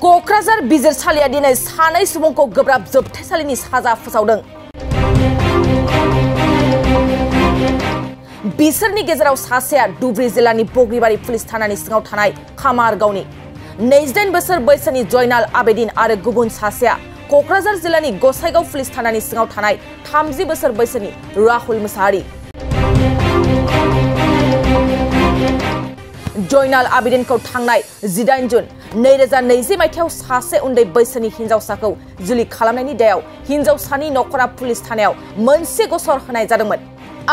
क'क्राझार बिजिरसालिया दिनै सानै सुबुंखौ गोब्राब जोबथेसालिनि साजा फोसावदों। बिसोरनि गेजेराव सासेया धुबरी जिल्लानि बग्रिबारि पुलिस थानानि सिङाव थानाय खामारगावनि 28 बोसोर बैसोनि जयनाल आबेदिन आरो गुबुन सासेया क'क्राझार जिल्लानि गसाइगाव पुलिस थानानि सिङाव थानाय 30 बोसोर बैसोनि राहुल मुसाहारि। जयनाल आबेदिनखौ थांनाय 18 जुन 2020 मायथाइयाव सासे उन्दै बैसोनि हिनजावसाखौ जुलि खालामनायनि दायाव हिनजावसानि नखरा पुलिस थानायाव मोनसे गसर होनाय जादोंमोन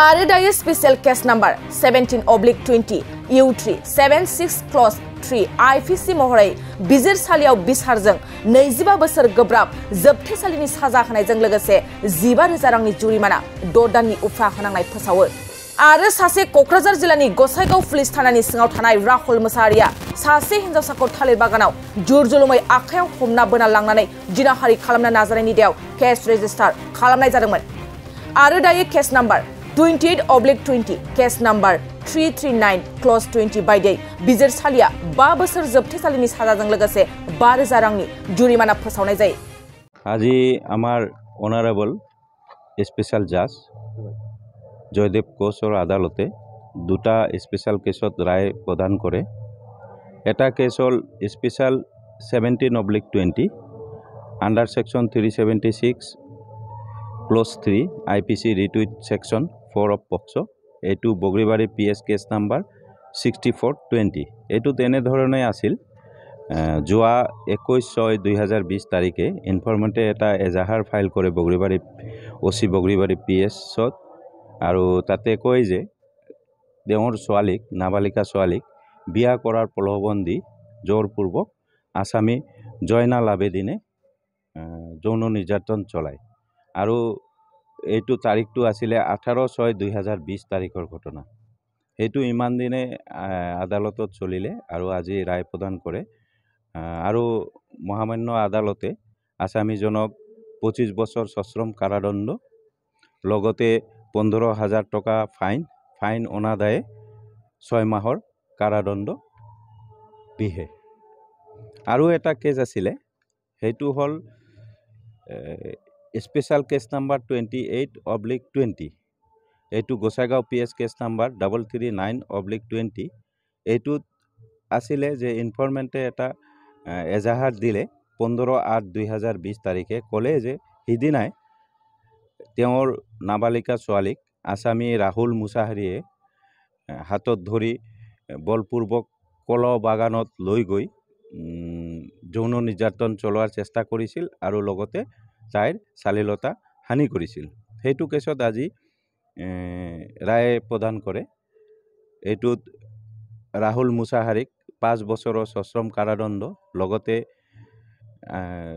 आरो दायो special case number 17/20 U3 76/3 IPC महरै बिजिरसालियाव बिसारजों 25 बोसोर गोब्राब जोबथेसालिनि साजा होनायजों लोगोसे 15,000 रांनि जुरिमाना 6 दाननि उफ्रा होनांनाय फोसावो। आरो सासे क'क्राझार जिल्लानि गसाइगाव पुलिस थानानि सिङाव थानाय राहुल मुसाहारिया सासे हिनजावसाखौ थालिर बागानाव जुरजुलुमै आखायाव हमना बोना लांनानै जिनाहारि खालामनो नाजानायनि दायाव केस रेजिस्टार खालामनाय जादोंमोन आरो दायो केस नम्बर 28/20 केस नम्बर 339/20 बायदियै बिजिरसालिया 5 बोसोर जोबथेसालिनि साजाजों लोगोसे 5,000 रांनि जुरिमाना फोसावनाय जायो। আজি আমার অনারেবল স্পেশাল জাজ জয়দেব কোচৰ আদালতে দুটা স্পেশাল কেছত রায় প্রদান করে। এটা case hall special 17/20 under section 376/3 IPC retweet section 4 of POCSO. এইটো বগ্রিবাড়ি PS কেস নাম্বার 64/20। এইটো তেনেধৰণে আছিল। যোৱা 21/6/2020 তাৰিখে ইনফৰমেন্টে এটা এজাহাৰ ফাইল কৰে বগ্ৰিবাড়ি OC বগ্ৰিবাড়ি PSত আৰু তাতে কয় যে দেওৰ ছোৱালীক নাবালিকা ছোৱালীক বিয়া কৰাৰ প্ৰলোভন দি জোৰপূৰ্বক আসামী জয়নাল আবেদিনে যৌন নিৰ্যাতন চলায় আৰু এইটো তাৰিখটো আছিলে 18/6/2020 তাৰিখৰ ঘটনা। সেইটো ইমান দিনে আদালতত চলিলে আৰু আজি ৰায় প্ৰদান কৰে আৰু মহামান্য আদালতে আসামীজনক 25 বছৰ সশ্ৰম কাৰাদণ্ড লগতে 15,000 টকা ফাইন অনাদায়ে 6 মাহৰ কাৰাদণ্ড বিহে। আৰু এটা কেছ আছিলে সেইটো হল স্পেশাল কেস নাম্বার 28/20 এইটো গোসাইগাঁও PS কেস নাম্বার 339/20 এইটোত আছিলে যে ইনফরমেন্টে এটা এজাহাৰ দিলে 15/8/2020 তাৰিখে ক'লে যে সিদিনাই তেওঁৰ নাবালিকা ছোৱালীক আসামী ৰাহুল মুসাহাৰিয়ে হাতত ধৰি বলপূৰ্বক কল বাগানত লৈ গৈ যৌন নিৰ্যাতন চলোৱাৰ চেষ্টা কৰিছিল আৰু লগতে তাইৰ শালীলতা হানি কৰিছিল। সেইটো কেছত আজি ৰায় প্ৰদান কৰে। এইটোত ৰাহুল মুসাহাৰিক 5 বছৰৰ সশ্ৰম কাৰাদণ্ড লগতে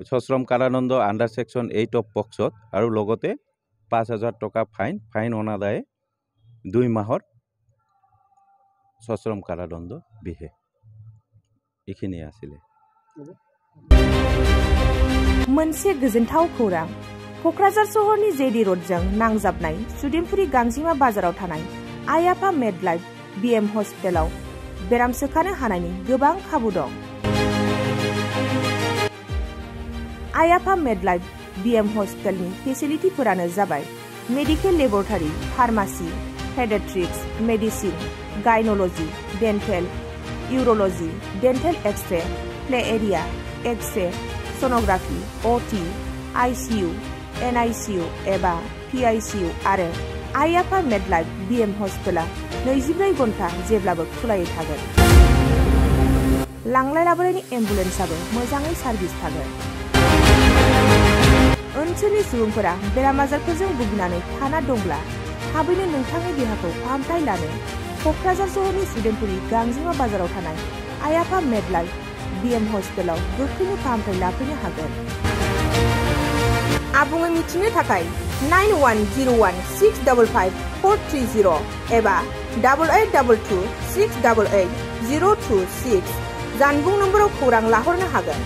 সশ্ৰম কাৰাদণ্ড আন্ডাৰ সেকশন 8 অফ পক্সত আৰু লগতে 5,000 টকা ফাইন অনাদায়ে 2 মাহৰ সশ্ৰম কাৰাদণ্ড বিহে। এইখিনি আছিলে। मोनसे गोजोनथाव खौरां क'क्राझार सहरनि जेडी रोडजों नांजाबनाय सुदेमपुरी गांजिमा बाजाराव थानाय आइ आफा मेडलाइफ BM हस्पिटालाव बेराम सोखानो हानायनि गोबां खाबु दं। आइ आफा मेडलाइफ BM हस्पिटालनि फेसिलिटिफोरानो जाबाय medical laboratory, pharmacy, paediatrics, medicine, gynaecology, dental, urology, dental x-ray, play area, x-ray, sonography, OT, ICU, NICU एबा PICU आरो आइ आफा मेडलाइफ BM हस्पिटाला 24 घन्टा जेब्लाबो खुलायै थागोन। लांलाय लाबोनायनि एम्बुलेन्सआबो मोजाङै सार्भिस थागोन। ओनसोलनि सुबुंफोरा बेराम आजारफोरजों भुगिनानै थाना दंब्ला थाबैनो नोंथांनि देहाखौ फाहामथाय लानो क'क्राझार सहरनि सुदेमपुरी गांजिमा बाजाराव थानाय आइ आफा मेडलाइफ BM हस्पिटालाव गोख्रैनो फाहामथाय लाफैनो हागोन। आबुङै मिथिनो थाखाय 9101655430 एबा 8822688026 जानबुं नम्बराव खौरां लाहरनो हागोन।